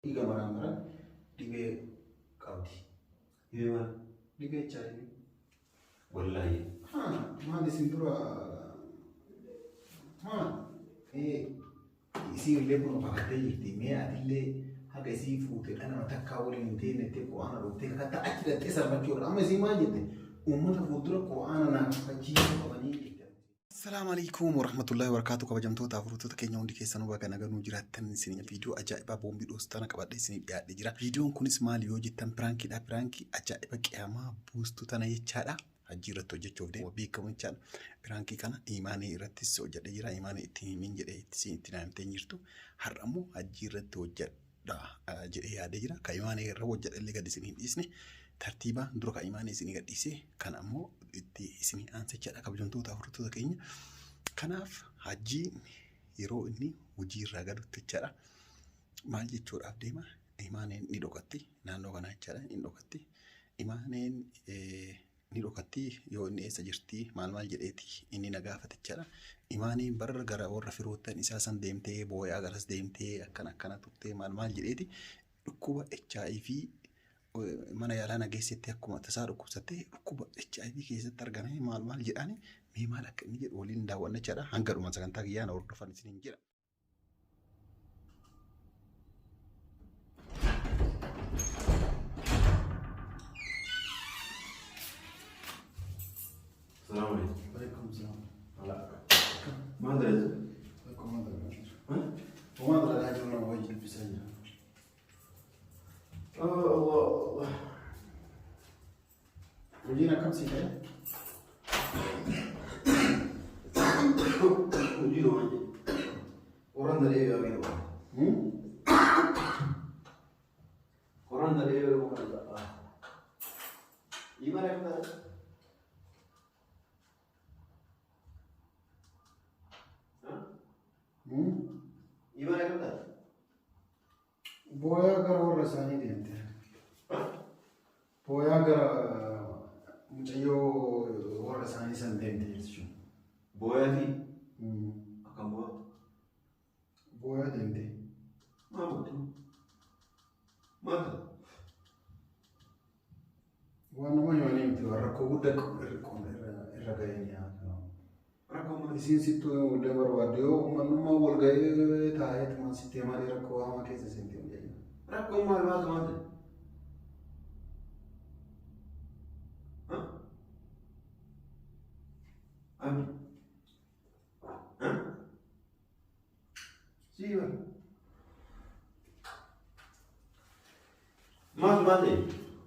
Tiga marang-marang dibe kaudi. Iya, Dibe cari. wallahi. Ma di sintura. Isi le pun pakate yiti me adille haga isi fute ana matakka wali mutene te ko ana rote kata akida te sarma kyora amma isi ma jette ummata futura ko ana na faji ko bani. Assalamu alaikum warahmatullahi wabarakatuh. Kabajamtoota afurtoota keenya hundi keessanuu baga nagaan jiraattan isin viidiyoo ajaa'ibaa boombii dhoostana qabadhe isin dhiyaadhe jira. Viidiyoon kunis maal yoo jettan piraankiidha. Piraankii ajaa'iba qiyaamaa buustuu tana jechaadha. Hajji irratti hojjechuuf deema beekamu jechaadha. Piraankii kana imaanii irrattis hojjedhe jira. Imaanii itti himin jedhee itti naamtee jirtu. Har'a immoo hajji irratti hojjedha jedhee yaadee jira. Kan imaanii irra hojjedhe illee gad isin hin dhiisne. Tartiibaan dura kan imaanii isin gadhiisee kan ammoo itti isin aansichaadha. Kabajamtoota afurtoota keenya. Kanaaf hajjiin yeroo inni hojii irraa galutti jechaadha. Maal jechuudhaaf deema? Imaaneen ni dhokatti. Naannoo kanaa jechaadha. Ni dhokatti. Imaaneen ni dhokatti yoo inni eessa jirti maal jedheeti inni na gaafate jechaadha. Imaaneen bara gara warra firoottan isaa san deemtee booyaa garas deemtee akkana turtee maal jedheeti dhukkuba HIV mana yaalaa nageessetti akkuma tasaa dhukkubsattee dhukkuba HIV keessatti argame maal jedhani mee maal akka inni jedhu waliin daawwanna jechaadha. Hanga dhuma sagantaa kiyyaan hordofan isiniin jira. Assalamu alaikum. Waalaikum salam. ما أدري. ما أدري. وما أدري لا جملة واجد بسنة. الله. وجينا كم سنة؟ وجينا واجد. ورنا ليه يا أمير؟ ورنا ليه يا أمير؟ إيمان يا Gimana kan? Boya gara warra isaanii deemte. Boya gara mucayyoo warra isaanii san deemte jechuudha. Boya fi akkam boya? Boya deemte. Maal? Waan nama nyaanee miti rakkoo guddaa irra ga'een yaa. Isin sittuu illee barbaadde yoo manummaa wal ga'ee taa'ee tumaan sittee malee rakkoo hamaa keessa seentee jedhama. Rakkoo maal maal? Ami? Siiba? Maal?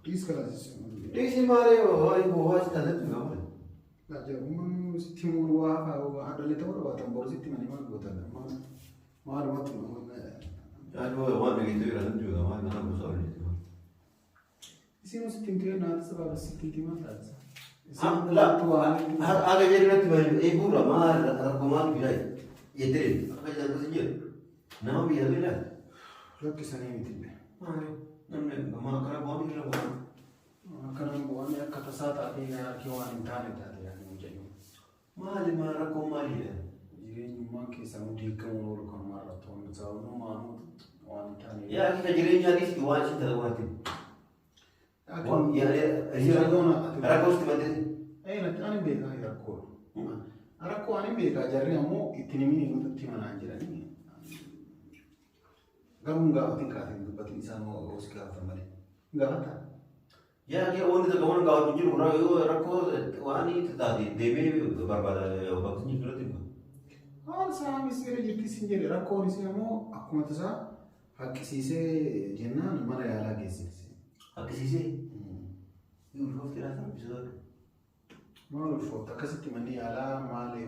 Dhiis kalaasisa. Dhiisi maalee waa si taasisu gaafate. Lajaruun sitti muruwaa addalee ta'uu dhabaatan boru sitti manii maal gootan maalumatti Yaaduu waan dhageettuu jiran jiru maal nama gosa waliin. Isin sitti himtee naata sababa sitti himaa taasisa. Aga jedhanii natti eeguudha maal rakkoo maal biraa yeddee akka jedhamu jira nama biyya biraa. Rakkisanii miti. Namni gamaa karaa bu'aan jira bu'aan. Akkanaan bu'aan akka tasaa taatee yaakii waan hin taane taate yaakii mucayyoo. Maali maal rakkoo maalidha? Jireenyummaan keessaa nuti hiikamuun oolu kan maarrattu waan sababummaa waan hin taane. Yaakii ka jireenyaanis waan si ta'u waati. Rakkoo sitti maddee. Ani beekaa rakkoo. Rakkoo ani beekaa jarri ammoo itti nimini nuti manaan jedhanii. Garuu gaafatiin kaatiin dubbatiin isaan hoos gaafatan malee. Gaafataa. Yaakii wanti tokko waan gaafatu jiru rakkoo waan taate deemee barbaada bakki jirutti. Haal isaa misira jirti sin jedhe rakkoon isin ammoo akkuma tasaa haqqisiisee jennaan mana yaalaa geessise. Haqqisiisee? Ulfoofte laata bisoota. Maal ulfoofte akkasitti manni yaalaa maali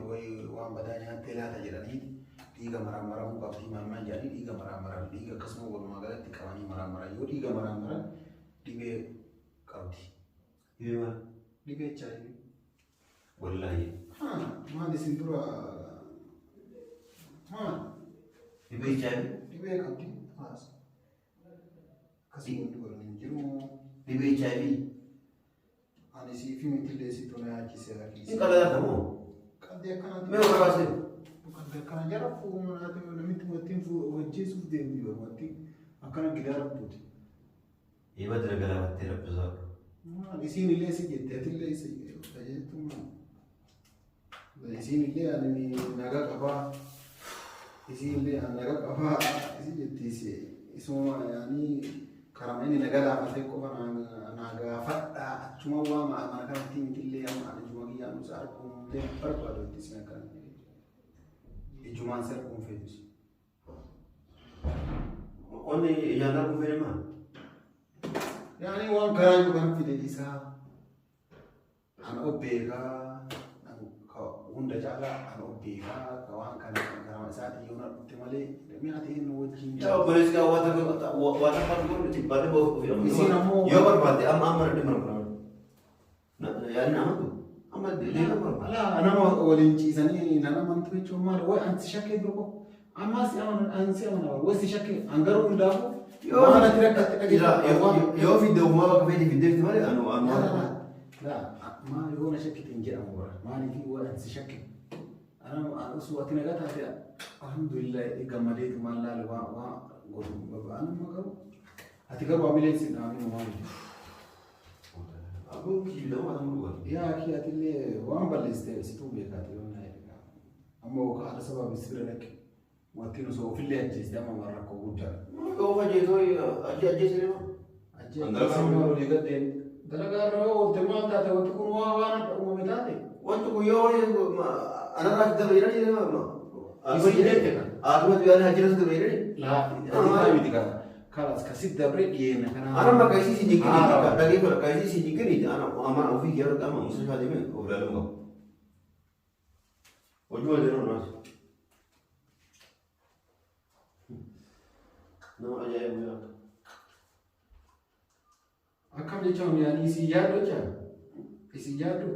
waan badaa nyaattee laata jedhanii dhiiga maramuu qabdi maal jedhanii dhiiga maran dhiiga akkasuma walumaa galatti qabanii maran yoo dhiiga maran dhibee qabdi. Dhibee maal? Dhibee HIV. Wallahi. Maal isin dura dhibee HIV? Dhibee qabdi. Akkasuma hundi waliin jiru. Dhibee HIV? Ani si fi miti illee si tola yaachise lakkisi. Inni qal'aata moo? Qal'ee akkanaati. Mee warra baasee? Qal'ee akkana jara fuunaati namitti wajjin hojjeesuuf deemti yoo watti أكنا كده ربوتي. يبدر قلبت ربزار. ما يصير اللي سجت اللي سجت فجأتهم. يصير اللي يعني نجاك أبا يصير اللي نجاك أبا سجت اسمه يعني كرامين نجاك أبا تكو أنا نجا فتا cuma wa ma kan tim tille am ana cuma gi am sar ko de parpado tisna kan e cuma sar ko fedus oni yana ko fema yani wan karan kan fide isa ana obega ka unda jala ana obega ka wan kan kan sati yona timale mi ati no wajin ya bolis ka wata par ko tibade bo yo barbade am amar de mar يعني أما لا أنا ما ولينجي زني أنا ما أنت بتشوف مار وين أنت شكل برضو أما سي أنا أنسي أنا وين شكل أنقروا من دافو أنا ترى يو في دو ما بقى في الدير تمالي لا ما يهون شكل تنجي أمورا ما نجي وين أنت شكل أنا أسوأتنا قطعة الحمد لله إجمالية ما لا لوا أنا ما قالوا هتقروا عملية سنة عملية ما أقول كي لو أنا مروه يا أخي أتلي وأنا بالليستة ستو بيكاتي وأنا هيك أما هو هذا سبب يصير لك وأتينو سو في اللي أجلس دائما مرة كوجا هو أجي أجي سليما أجي سليما ولي قدين دلقا رو تمام تاتا وتكون وانا ومتاتي وأنتو يو أنا راح تدبيرني ما أقول لك أنا هجرت تدبيرني لا أنا ما بدي خلاص كسيد دبري ينا أنا ما كايسي سيجي لكن فلا كايسي سيجي أنا أما أوفي كيار كمان مصر هذه من أوفر لهم وجوه جرون ناس نو أجاي وياك أكمل جون يعني سيادو جا سيادو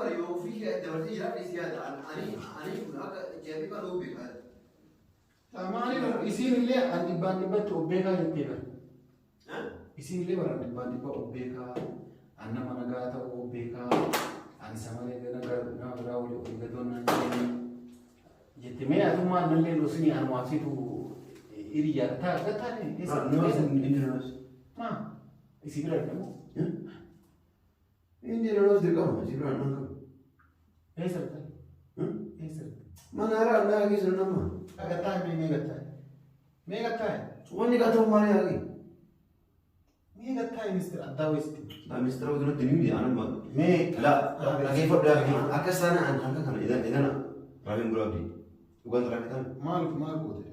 أريو أوفي كيار دبرتي جرا سيادة أنا هناك جابي كانوا بيكار Amani isin ile andiba to obeka yetira. Isin ile bara andiba obeka anna managa ta obeka an samale na rawli ogadon nan yetime atuma nalle losini an wasitu iriya ta ne Indianos ma isin ile no Indianos de kama sibra nan esa mana ara na gi sunama Agatai Wani kata umari lagi. Megatai Mr. Adawisti. Mr. Udro dini anak mak. La lagi pada akasana anak kan idan Ravin Brody. Bukan terakhir kan? Mal bude.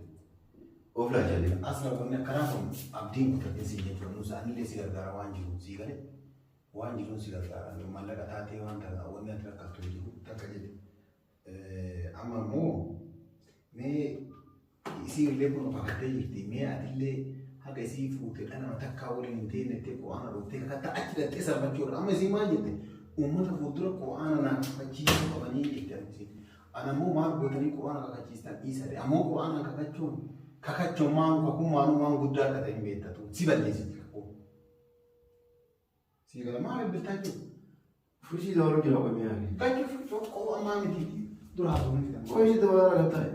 Ofla jadi. Asal kena kerafum abdin kita kesi je pronusa ani le sigar dara wanji sigale. Wanji sigar dara malla kata te wan ta wani atra katuji takaje. Amma mo me isi le puno pakate yiti me atille haga isi fute ana matakka wala intene te ko ana rote ka ta akida te sa banjor amma isi majete ummata fudura ko ana na faji ko bani yiti ana mo ma botani ko ana ka kista isa de amma ko ana ka kachon ma ko kuma anu ma gudda ka ta imbeta to siballe si ko sigala ma be tajo fushi da wala kila ko me yake tajo ko amma mi ti dura so ni ko isi da wala ka tai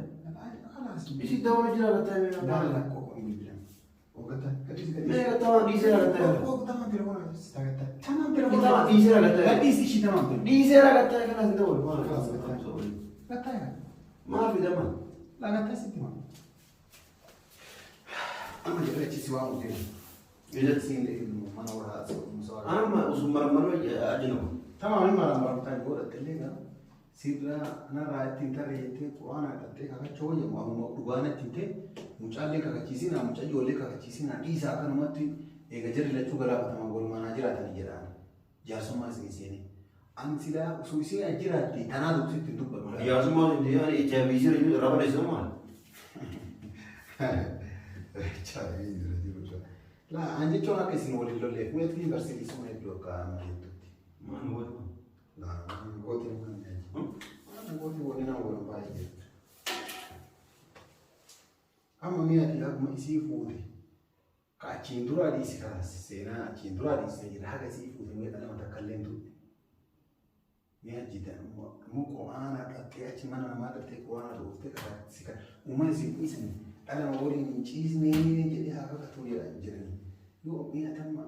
isi da wala jira ka tai me لا كوكو انجليزي وقتها me ka tawa di sera ka tai كوكو تمام تليفون استغتا تمام تليفون kita di sera ka tai لا دي شيء تمام di sera ka tai kana sida wala لا تايا ما في دمان لا لا تاسي تمام اما جريت سوا ممكن اذا تسين انا ورا مصور انا ما اسم مرمر اجنبي تمام ما مرمر تاني ورا تليغا سيدنا انا رايت تنتريتي وانا تتك كا چوي ما مو دغانا تنتي mucalle kaka cisina mucalli olle kaka cisina dhisa kana matti ega jirri lachu gara fatama gol mana jirata ni jirani jarsuma sini an sida su isi ajirati tanadu sitti dubba ya suma ndi yani ijabisir ni rabale suma chavi ndiro la anje chona ke sin woli lolle kuet ki versiti suma bloka ma tutti man wol la goti man goti woni na wala baje amma mi ati hakuma isi fude ka cindura di sika sena cindura di sena haga si fude mi dana mata kallen tu mi ajida mu ko ana ka te aci mana ma da te ko ana do te ka sika umma si isin Ana waliin ciisnee jedhee haa kakatu jedhanii yoo mi'a tamma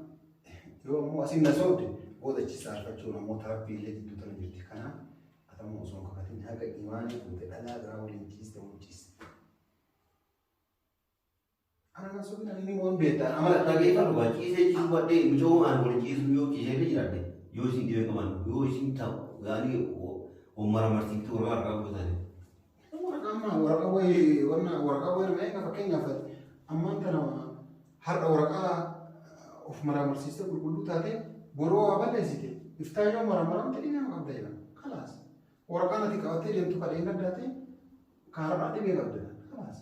yoo ammoo asiin na soobde boodachisaa argachuu namoota rabbiillee gidduu tana jirti kanaaf atamma osoo hin kakatin haqa imaanii fuute dhalaa biraa waliin ciiste waliin ciiste. Ana na soobina inni waan beektaa amala dhageeffatu waan ciisee ciisuu baadhee mijoo waan waliin ciisu yoo ciisee jiraadde yoo isin dhibee qaban yoo isin ta'u yaani ummara marsiiftuu warra argaa gootanii. Waraqaa wayii waraqaa wayii nama eegaa fakkeenyaaf ammaan tana har'a waraqaa of maraamarsiistee qulqulluu taate boroo waa balleessite iftaa yoo maramaramte dhibee qabda jedhama kalaas waraqaan ati qabattee deemtu kadheen gaddaate kaarraa dhibee qabda kalaas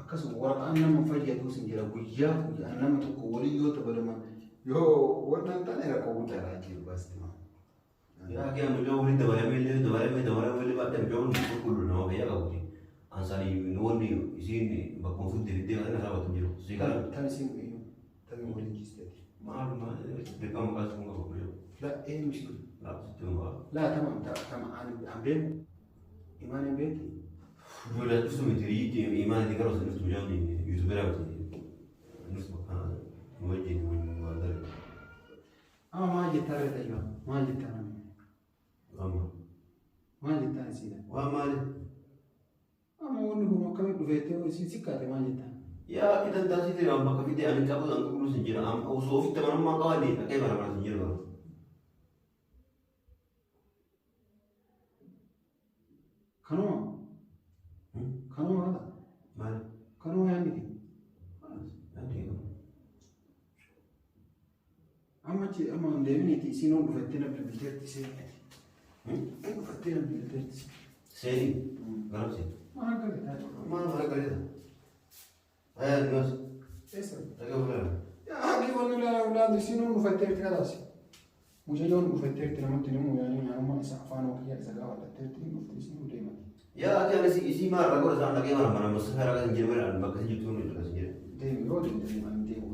akkasuma waraqaan nama fayyaduu sin jira guyyaa guyyaan nama tokko walii yoo taphatama yoo wannan taane rakkoo guddaa irraa jiru baasti. Ya kia mujo wali dabalamee baadhee mujoon qulqullu nama fayyaa qabuti. Ansani nuwwanni isiin bakka fuutte fiddee kan irraa batu jiru. Tan isin tan waliin ciisteeti. Maaluma dirqama kaasuu hin qabu mujo. La eenyu isin? La sittuu maa. La tama an beeku imaan hin beekti. Fuula dhuftu miti riitti imaan itti garuu sanirtu mujoon yuutubeeraa miti. Nus bakka nu wajjin waan darbe. Ama maal jettaa reeta jiru maal jettaa namni. Maal jettaan isiidha? Waan maali? Amma wanni kun akkamitti dhufeettee isin sikkaate maal jettaan? Yaa akka dandaasitti waan bakka fiddee ani qabu kan qulqulluu sin jira. Osoo ofitti amanamummaa qabaanne dhaqee barabaraa sin jira bara. Kanuma? Kanuma haala? Maali? Kanuma yaadni kee? Yaadni kee? Amma deeminiiti isiin ol dhufettee na bilbilteetti seeneeti. Dhufettee na bilbilteetti. Seeni? Garabsi? Maal galeeta? Maal galeeta? Ayaa dimas? Eessa? Dhaqee fuuldura? Haqii wanni ilaalu isiin ol dhufetteetti kalaasi. Mucayyoon dhufetteetti namatti himu yaani nyaanummaan isa afaan okiyyaa isa gaafadhatteetti hin dhufte isiin ol deemati. Yaa ati isii maal rakkoo isaan dhaqee mana mana masa karaa kan jiru bakka si jirtu nu jira. Deemi yoo deemte deeman deemu.